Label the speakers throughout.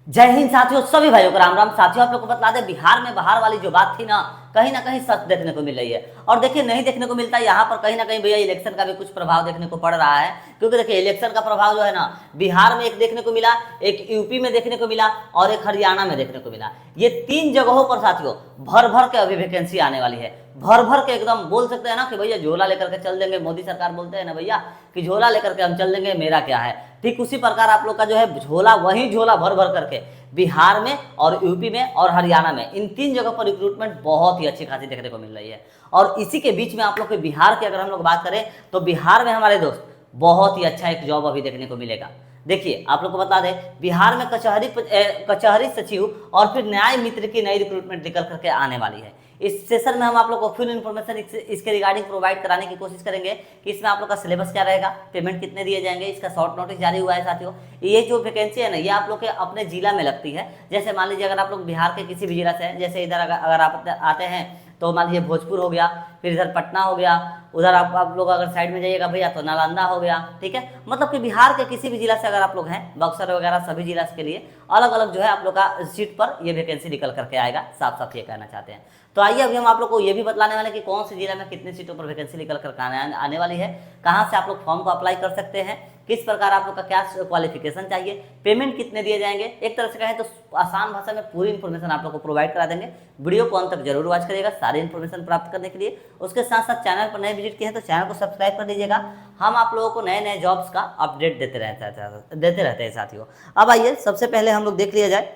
Speaker 1: जय हिंद साथियों, सभी भाइयों को राम राम। साथियों, आप लोग को बता दें, बिहार में बाहर वाली जो बात थी ना कहीं सच देखने को मिल रही है। और देखिए, नहीं देखने को मिलता यहाँ पर कहीं ना कहीं भैया इलेक्शन का भी कुछ प्रभाव देखने को पड़ रहा है। क्योंकि देखिए, इलेक्शन का प्रभाव जो है ना, बिहार में एक देखने को मिला, एक यूपी में देखने को मिला और एक हरियाणा में देखने को मिला। ये 3 जगहों पर साथियों भर भर के अभी वैकेंसी आने वाली है। भर भर के एकदम बोल सकते हैं ना कि भैया झोला लेकर के चल देंगे। मोदी सरकार बोलते हैं ना भैया कि झोला लेकर के हम चल देंगे, मेरा क्या है। ठीक उसी प्रकार आप लोग का जो है झोला, वही झोला भर भर करके बिहार में और यूपी में और हरियाणा में, इन 3 जगह पर रिक्रूटमेंट बहुत ही अच्छी खासी देखने को मिल रही है। और इसी के बीच में आप लोग के बिहार की अगर हम लोग बात करें तो बिहार में हमारे दोस्त बहुत ही अच्छा एक जॉब अभी देखने को मिलेगा। देखिए, आप लोग को बता दें, बिहार में कचहरी सचिव और फिर न्याय मित्र की नई रिक्रूटमेंट निकल करके आने वाली है। इस सेशन में हम आप लोग को फुल इन्फॉर्मेशन इसके रिगार्डिंग प्रोवाइड कराने की कोशिश करेंगे कि इसमें आप लोग का सिलेबस क्या रहेगा, पेमेंट कितने दिए जाएंगे, इसका शॉर्ट नोटिस जारी हुआ है। साथियों, ये जो वैकेंसी है ना, ये आप लोग के अपने जिला में लगती है। जैसे मान लीजिए, अगर आप लोग बिहार के किसी भी जिला से हैं, जैसे इधर अगर आप आते हैं तो मान लीजिए भोजपुर हो गया, फिर इधर पटना हो गया, उधर आप लोग अगर साइड में जाइएगा भैया तो नालंदा हो गया। ठीक है, मतलब कि बिहार के किसी भी जिला से अगर आप लोग हैं, बक्सर वगैरह सभी जिला के लिए अलग अलग जो है आप लोग का सीट पर ये वैकेंसी निकल करके आएगा। साफ साफ ये कहना चाहते हैं। तो आइए अभी हम आप लोग को ये भी बतलाने वाले कि कौन से जिला में कितने सीटों पर वैकेंसी निकल कर आने वाली है, कहाँ से आप लोग फॉर्म को अप्लाई कर सकते हैं, किस प्रकार आप लोग का क्या क्वालिफिकेशन चाहिए, पेमेंट कितने दिए जाएंगे। एक तरह से कहें तो आसान भाषा में पूरी इन्फॉर्मेशन आप लोग को प्रोवाइड करा देंगे। वीडियो को अंत तक जरूर वॉच करिएगा सारी इन्फॉर्मेशन प्राप्त करने के लिए। उसके साथ साथ चैनल पर नए विजिट किए हैं तो चैनल को सब्सक्राइब कर दीजिएगा। हम आप लोगों को नए नए जॉब्स का अपडेट देते रहते हैं साथियों। अब आइए सबसे पहले हम लोग देख लिया जाए,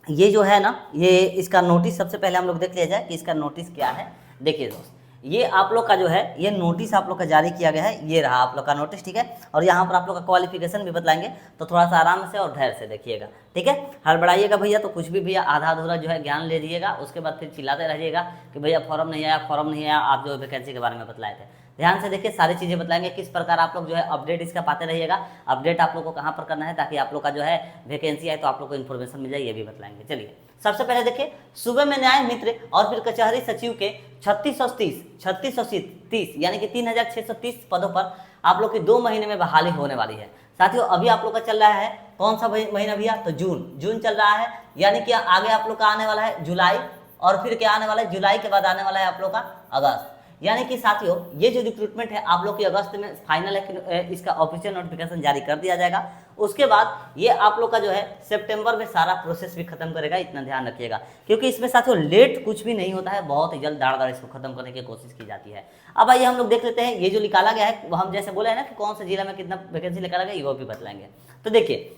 Speaker 1: ये जो है ना, ये इसका नोटिस सबसे पहले हम लोग देख लिया जाए कि इसका नोटिस क्या है। देखिए दोस्त, ये आप लोग का जो है ये नोटिस आप लोग का जारी किया गया है, ये रहा आप लोग का नोटिस। ठीक है, और यहाँ पर आप लोग का क्वालिफिकेशन भी बतलाएंगे, तो थोड़ा सा आराम से और धैर्य से देखिएगा। ठीक है, हड़बड़ाइएगा भैया तो कुछ भी भैया आधा अधूरा जो है ज्ञान ले लीजिएगा, उसके बाद फिर चिल्लाते रहिएगा कि भैया फॉर्म नहीं आया, फॉर्म नहीं आया। आप जो वैकेंसी के बारे में बतलाए थे, ध्यान से देखिए, सारी चीज़ें बतलाएंगे किस प्रकार आप लोग जो है अपडेट इसका पाते रहिएगा। अपडेट आप लोग को कहाँ पर करना है ताकि आप लोग का जो है वैकेंसी आए तो आप लोग को इन्फॉर्मेशन मिल जाए, ये भी बतलाएंगे। चलिए, सबसे पहले देखिए, सूबे में न्याय मित्र और फिर कचहरी सचिव के 3630 यानी कि 3630 पदों पर आप लोग की 2 महीने में बहाली होने वाली है। साथियों, अभी आप लोग का चल रहा है कौन सा महीना भैया, तो जून चल रहा है। यानी कि आगे आप लोग का आने वाला है जुलाई, और फिर क्या आने वाला है, जुलाई के बाद आने वाला है आप लोग का अगस्त। यानी कि साथियों, ये जो रिक्रूटमेंट है आप लोग की अगस्त में फाइनल है, इसका ऑफिशियल नोटिफिकेशन जारी कर दिया जाएगा। उसके बाद ये आप लोग का जो है सितंबर में सारा प्रोसेस भी खत्म करेगा, इतना ध्यान रखिएगा। क्योंकि इसमें साथियों लेट कुछ भी नहीं होता है, बहुत ही जल्द दाड़ इसको खत्म करने की कोशिश की जाती है। अब आइए हम लोग देख लेते हैं, ये जो निकाला गया है, हम जैसे बोले हैं ना कि कौन से जिला में कितना वैकेंसी निकाला गया, ये वो भी बतलाएंगे। तो देखिए,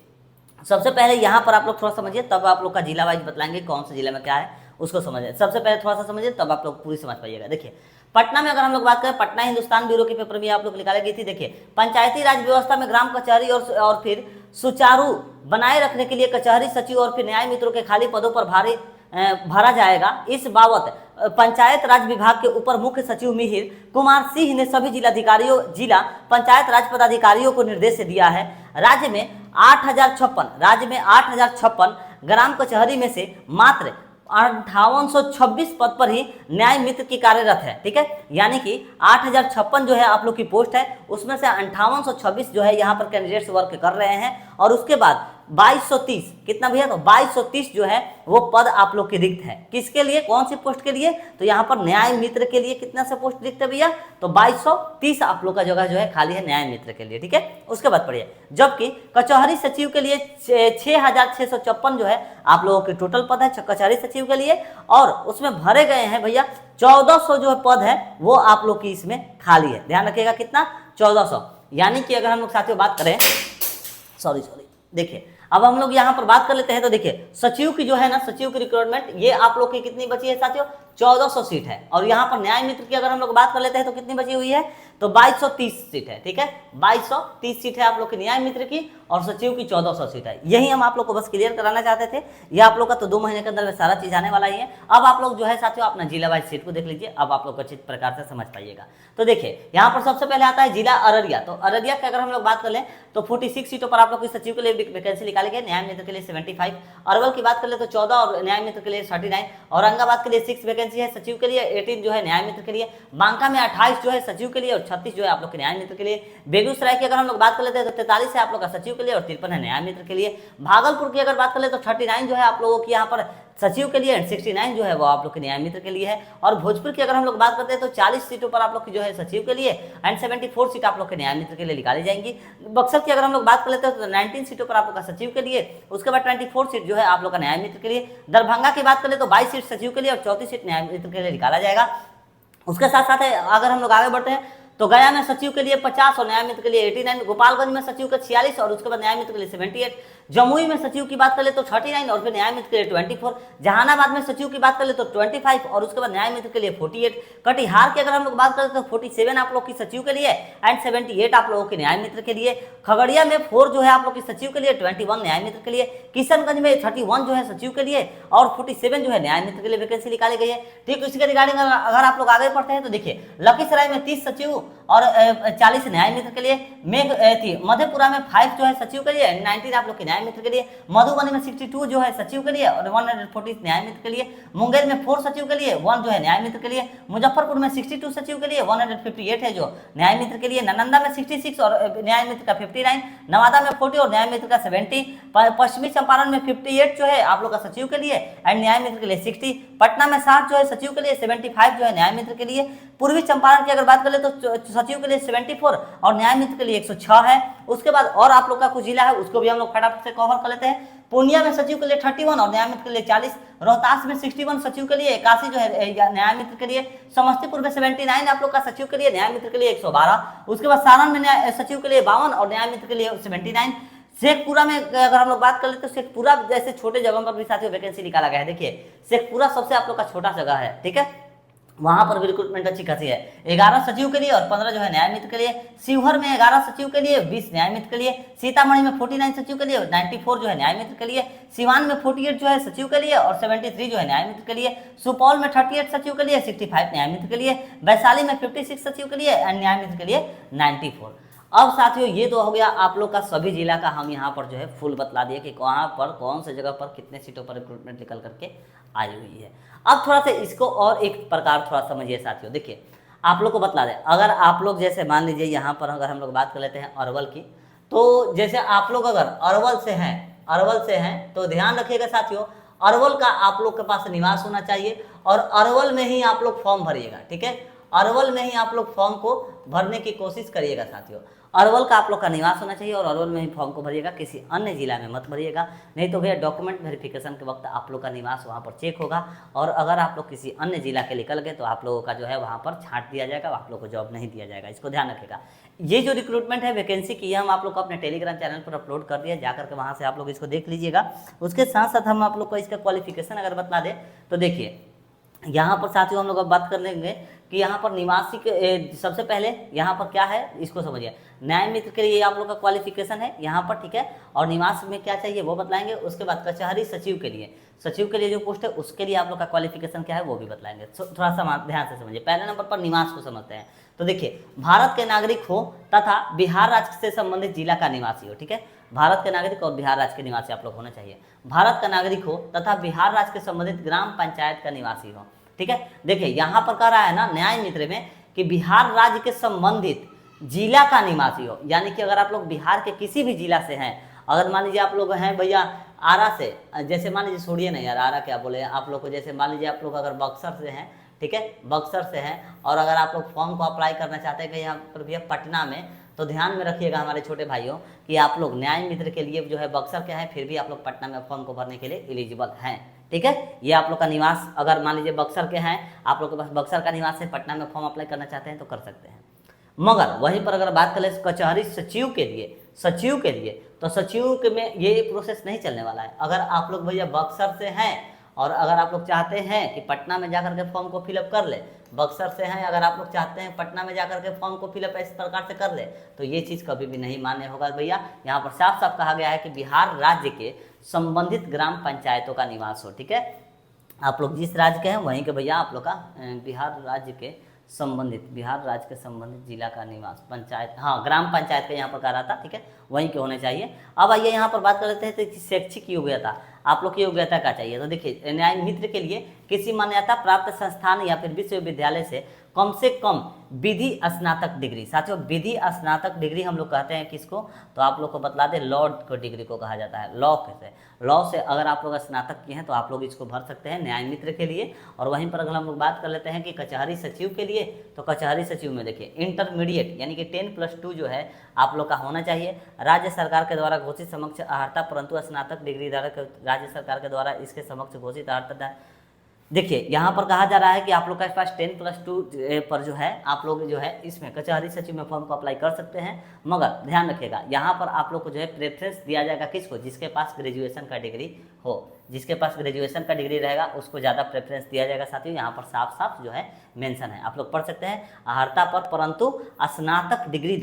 Speaker 1: सबसे पहले यहाँ पर आप लोग थोड़ा समझिए, तब आप लोग का जिला वाइज बतलाएंगे कौन से जिला में क्या है, उसको समझिए। सबसे पहले थोड़ा सा समझिए, तब आप लोग पूरी समझ पाइएगा। देखिए, पटना में अगर हम लोग बात करें, पटना हिंदुस्तान ब्यूरो के पेपर में आप लोग निकाली गई थी। देखिए, पंचायती राज व्यवस्था में ग्राम कचहरी और फिर सुचारू बनाए रखने के लिए कचहरी सचिव और फिर न्याय मित्रों के खाली पदों पर भरा जाएगा। इस बाबत पंचायत राज विभाग के उपर मुख्य सचिव मिहिर कुमार सिंह ने सभी जिला पंचायत राज पदाधिकारियों को निर्देश दिया है। राज्य में 8056 ग्राम कचहरी में से मात्र 5826 पद पर ही न्याय मित्र की कार्यरत है। ठीक है, यानी कि 8056 जो है आप लोग की पोस्ट है, उसमें से 5826 जो है यहाँ पर कैंडिडेट्स वर्क कर रहे हैं। और उसके बाद 2230 कितना भैया, तो 2230 जो है वो पद आप लोग की रिक्त है। किसके लिए, कौन सी पोस्ट के लिए, तो यहाँ पर न्याय मित्र के लिए कितना से पोस्ट रिक्त है भैया, तो 2230 आप लोग का जगह जो है खाली है न्याय मित्र के लिए। ठीक है, उसके बाद पढ़िए, जबकि कचहरी सचिव के लिए 6654 जो है आप लोगों के टोटल पद है कचहरी सचिव के लिए, और उसमें भरे गए हैं भैया 1400 जो पद है वो आप लोग की इसमें खाली है। ध्यान रखिएगा कितना, 1400। यानी कि अगर हम लोग साथियों बात करें, सॉरी देखिए, अब हम लोग यहाँ पर बात कर लेते हैं। तो देखिए, सचिव की जो है ना, सचिव की रिक्रूटमेंट ये आप लोग की कितनी बची है साथियों, 1400 सीट है। और यहाँ पर न्याय मित्र की अगर हम लोग बात कर लेते हैं तो कितनी बची हुई है, तो 2230 सीट है। ठीक है, 2230 सीट है आप लोग की न्याय मित्र की, और सचिव की 1400 सीट है। यही हम आप लोग को बस क्लियर कराना चाहते थे। ये आप लोग का तो 2 महीने के अंदर में सारा चीज आने वाला ही है। अब आप लोग जो है साथियों अपना जिला वाइज सीट को देख लीजिए, अब आप लोग अच्छी प्रकार से समझ पाइएगा। तो देखिए, यहाँ पर सबसे पहले आता है जिला अररिया। तो अररिया की अगर हम लोग बात कर लें तो 46 सीटों पर आप लोग की सचिव के लिए वैकेंसी निकाली गई, न्याय मित्र के लिए 75। अरवल की बात कर ले तो 14 और न्याय मित्र के लिए 39। औरंगाबाद के लिए 6 वैकेंसी वैकेंसी है सचिव के लिए, 18 जो है न्याय मित्र के लिए, बांका में 28 जो है सचिव के लिए और 36 जो है आप लोग के न्याय मित्र के लिए, बेगूसराय की अगर हम लोग बात कर लेते हैं तो 43 है आप लोग का सचिव के लिए और 53 है न्याय मित्र के लिए, भागलपुर की अगर बात कर ले तो 39 जो है आप लोगों की यहाँ पर सचिव के लिए एंड 69 जो है वो आप लोग के न्याय मित्र के लिए है, और भोजपुर की अगर हम लोग बात करते हैं तो 40 सीटों पर आप लोग की जो है सचिव के लिए एंड 74 सीट आप लोग के न्याय मित्र के लिए निकाली जाएंगी। बक्सर की अगर हम लोग बात कर लेते हैं तो 19 सीटों पर आप लोग का सचिव के लिए, उसके बाद 24 सीट जो है आप लोग का न्याय मित्र के लिए। दरभंगा की बात करें तो 22 सीट सचिव के लिए और 34 सीट न्याय मित्र के लिए निकाला जाएगा। उसके साथ साथ अगर हम लोग आगे बढ़ते हैं तो गया में सचिव के लिए 50 और न्याय मित्र के लिए 89, गोपालगंज में सचिव के 46 और उसके बाद न्याय मित्र के लिए 78, जमुई में सचिव की बात कर ले तो 39 और फिर न्याय मित्र के लिए 24, जहानाबाद में सचिव की बात कर ले तो 25 और उसके बाद न्याय मित्र के लिए 48, कटिहार की अगर हम लोग बात करें तो 47 आप लोग की सचिव के लिए एंड 78 आप लोगों के न्याय मित्र के लिए, खगड़िया में 4 जो है आप लोग की सचिव के लिए, 21 न्याय मित्र के लिए, किशनगंज में 31 जो है सचिव के लिए और 47 जो है न्याय मित्र के लिए वैकेंसी निकाली गई है। ठीक, इसके रिगार्डिंग अगर आप लोग आगे बढ़ते हैं तो देखिए लखीसराय में 30 सचिव और 40 न्याय मित्र के लिए, मधेपुरा में 5 जो है सचिव के लिए, 19 आप लोग के न्याय मित्र के लिए, मधुबनी में 62 जो है सचिव के लिए और 140 न्याय मित्र के लिए, मुंगेर में 4 सचिव के लिए, 1 जो है न्याय मित्र के लिए, मुजफ्फरपुर में 62 सचिव के लिए, 158 है जो न्याय मित्र के लिए, नालंदा में 66 और न्याय मित्र का 59, नवादा में 40 और न्याय मित्र का 70, पश्चिमी चंपारण में 58 जो है आप लोग का सचिव के लिए एंड न्याय मित्र के लिए 60, पटना में 60 जो है सचिव के लिए, 75 जो है न्याय मित्र के लिए, पूर्वी चंपारण की अगर बात कर ले तो सचिव के लिए 74 और न्याय मित्र के लिए 106 है। उसके बाद और आप लोग का कुछ जिला है उसको भी हम लोग फटाफट से कवर कर लेते हैं। पूर्णिया में सचिव के लिए 31 और न्याय मित्र के लिए 40, रोहतास में 61 सचिव के लिए, 81 जो है न्याय मित्र के लिए, समस्तीपुर में 79 आप लोग का सचिव के लिए, न्याय मित्र के लिए 112, उसके बाद सारण में सचिव के लिए 52 और न्याय मित्र के लिए 79, शेखपुरा में अगर हम लोग बात कर ले तो शेखपुरा जैसे छोटे जगहों पर भी साथियों वैकेंसी निकाला गया है। देखिए शेखपुरा सबसे आप लोग का छोटा जगह है, ठीक है, वहां पर भी रिक्रूटमेंट अच्छी खासी है। 11 सचिव के लिए और 15 जो है न्याय मित्र के लिए, शिवहर में 11 सचिव के लिए, 20 न्याय मित्र के लिए, सीतामढ़ी में 49 सचिव के लिए, 94 जो है न्याय मित्र के लिए, सिवान में 48 जो है सचिव के लिए और 73 जो है न्याय मित्र के लिए, सुपौल में 38 सचिव के लिए, 65 न्याय मित्र के लिए, वैशाली में 56 सचिव के लिए एंड न्याय मित्र के लिए 94। अब साथियों ये तो हो गया आप लोग का सभी जिला का हम यहाँ पर जो है फुल बतला दिए कि कहाँ पर कौन से जगह पर कितने सीटों पर रिक्रूटमेंट निकल करके आई हुई है। अब थोड़ा सा इसको और एक प्रकार थोड़ा समझिए साथियों। देखिए आप लोग को बतला दें, अगर आप लोग जैसे मान लीजिए यहाँ पर अगर हम लोग बात कर लेते हैं अरवल की, तो जैसे आप लोग अगर अरवल से हैं तो ध्यान रखिएगा साथियों, अरवल का आप लोग के पास निवास होना चाहिए और अरवल में ही आप लोग फॉर्म भरिएगा, ठीक है, अरवल में ही आप लोग फॉर्म को भरने की कोशिश करिएगा साथियों। अरवल का आप लोग का निवास होना चाहिए और अरवल में ही फॉर्म को भरिएगा, किसी अन्य जिला में मत भरिएगा, नहीं तो भैया डॉक्यूमेंट वेरिफिकेशन के वक्त आप लोग का निवास वहाँ पर चेक होगा और अगर आप लोग किसी अन्य जिला के निकल गए तो आप लोगों का जो है वहाँ पर छांट दिया जाएगा, आप लोग को जॉब नहीं दिया जाएगा, इसको ध्यान रखिएगा। ये जो रिक्रूटमेंट है वैकेंसी की हम आप लोग को अपने टेलीग्राम चैनल पर अपलोड कर दिया, जाकर के वहाँ से आप लोग इसको देख लीजिएगा। उसके साथ साथ हम आप लोग को इसका क्वालिफिकेशन अगर बता दें तो देखिए यहाँ पर साथियों हम लोग अब बात कर लेंगे कि यहाँ पर निवासी के सबसे पहले यहाँ पर क्या है इसको समझिए। न्याय मित्र के लिए आप लोग का क्वालिफिकेशन है यहाँ पर, ठीक है, और निवास में क्या चाहिए वो बतलाएंगे। उसके बाद कचहरी सचिव के लिए जो पोस्ट है उसके लिए आप लोग का क्वालिफिकेशन क्या है वो भी बतलाएंगे। थोड़ा सा ध्यान से समझिए। पहले नंबर पर निवास को समझते हैं। तो देखिए भारत के नागरिक हो तथा बिहार राज्य से संबंधित जिला का निवासी हो, ठीक है, भारत के नागरिक और बिहार राज्य के निवासी आप लोग होना चाहिए। भारत का नागरिक हो तथा बिहार राज्य के संबंधित ग्राम पंचायत का निवासी हो, ठीक है। देखिए यहाँ पर कह रहा है ना न्याय मित्र में कि बिहार राज्य के संबंधित जिला का निवासी हो, यानी कि अगर आप लोग बिहार के किसी भी जिला से हैं, अगर मान लीजिए आप लोग हैं भैया आरा से, जैसे मान लीजिए छोड़िए नहीं यार आरा क्या बोले आप लोग को, जैसे मान लीजिए आप लोग अगर बक्सर से हैं, ठीक है, बक्सर से हैं और अगर आप लोग फॉर्म को अप्लाई करना चाहते हैं कि यहाँ पर भैया पटना में, तो ध्यान में रखिएगा हमारे छोटे भाइयों कि आप लोग न्याय मित्र के लिए जो है बक्सर के हैं, फिर भी आप लोग पटना में फॉर्म को भरने के लिए एलिजिबल हैं, ठीक है। ये आप लोग का निवास अगर मान लीजिए बक्सर के हैं, आप लोग के पास बक्सर का निवास है, पटना में फॉर्म अप्लाई करना चाहते हैं तो कर सकते हैं। मगर वहीं पर अगर बात करें कचहरी सचिव के लिए तो सचिव के में ये प्रोसेस नहीं चलने वाला है। अगर आप लोग भैया बक्सर से हैं और अगर आप लोग चाहते हैं कि पटना में जाकर के फॉर्म को फिलअप कर ले, बक्सर से हैं अगर आप लोग चाहते हैं पटना में जाकर के फॉर्म को फिलअप इस प्रकार से कर ले, तो ये चीज़ कभी भी नहीं मान्य होगा भैया। यहाँ पर साफ साफ कहा गया है कि बिहार राज्य के संबंधित ग्राम पंचायतों का निवास हो, ठीक है। आप लोग जिस राज्य के हैं वहीं के भैया आप लोग का बिहार राज्य के संबंधित जिला का निवास पंचायत, हाँ ग्राम पंचायत का यहाँ पर कह रहा था, ठीक है, वहीं के होने चाहिए। अब आइए यहाँ पर बात कर लेते हैं तो शैक्षिक योग्यता। आप लोग की योग्यता क्या चाहिए। तो देखिए न्याय मित्र के लिए किसी मान्यता प्राप्त संस्थान या फिर विश्वविद्यालय से कम विधि स्नातक डिग्री। साथियों विधि स्नातक डिग्री हम लोग कहते हैं किसको, तो आप लोग को बतला दें लॉ को डिग्री को कहा जाता है। लॉ से अगर आप लोग स्नातक किए हैं तो आप लोग इसको भर सकते हैं न्याय मित्र के लिए। और वहीं पर अगर हम लोग बात कर लेते हैं कि कचहरी सचिव के लिए, तो कचहरी सचिव में देखिए इंटरमीडिएट यानी कि 10+2 जो है आप लोग का होना चाहिए। राज्य सरकार के द्वारा घोषित समक्ष अर्हता, परंतु स्नातक डिग्री धारक राज्य सरकार के द्वारा इसके समक्ष घोषित अर्हता। देखिए यहाँ पर कहा जा रहा है कि आप लोग के पास 10+2 पर जो है आप लोग जो है इसमें कचहरी सचिव में फॉर्म को अप्लाई कर सकते हैं। मगर ध्यान रखिएगा यहाँ पर आप लोग को जो है प्रेफरेंस दिया जाएगा किसको, जिसके पास ग्रेजुएशन का डिग्री हो। जिसके पास ग्रेजुएशन का डिग्री रहेगा उसको ज़्यादा प्रेफरेंस दिया जाएगा। साथियों यहाँ पर साफ साफ जो है मेंशन है, आप लोग पढ़ सकते हैं अर्हता पर, परंतु स्नातक डिग्री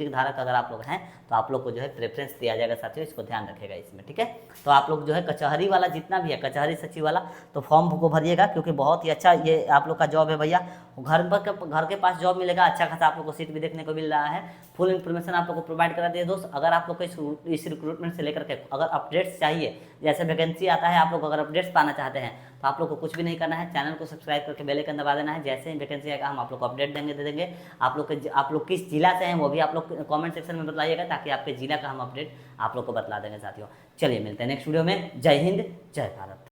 Speaker 1: धारक अगर आप लोग हैं तो आप लोग को जो है प्रेफरेंस दिया जाएगा। साथियों इसको ध्यान रखेगा इसमें, ठीक है। तो आप लोग जो है कचहरी वाला जितना भी है कचहरी सचिव वाला तो फॉर्म को भरिएगा, क्योंकि बहुत ही अच्छा ये आप लोग का जॉब है भैया। घर के पास जॉब मिलेगा, अच्छा खासा आप लोग को सीट भी देखने को मिल रहा है। फुल इन्फॉर्मेशन आप लोग को प्रोवाइड करा दिए दोस्त। अगर आप लोग को इस रिक्रूटमेंट से लेकर के अगर अपडेट्स चाहिए, जैसे वैकेंसी आता है आप लोग अगर अपडेट्स पाना चाहते हैं तो आप लोग को कुछ भी नहीं करना है, चैनल को सब्सक्राइब करके बेल आइकन दबा देना है। जैसे ही वैकेंसी आएगा हम आप लोग को अपडेट दे देंगे। आप लोग किस जिला से हैं वो भी आप लोग कमेंट सेक्शन में बताइएगा, ताकि आपके जिला का हम अपडेट आप लोग को बतला देंगे। साथियों चलिए मिलते हैं नेक्स्ट वीडियो में। जय हिंद जय भारत।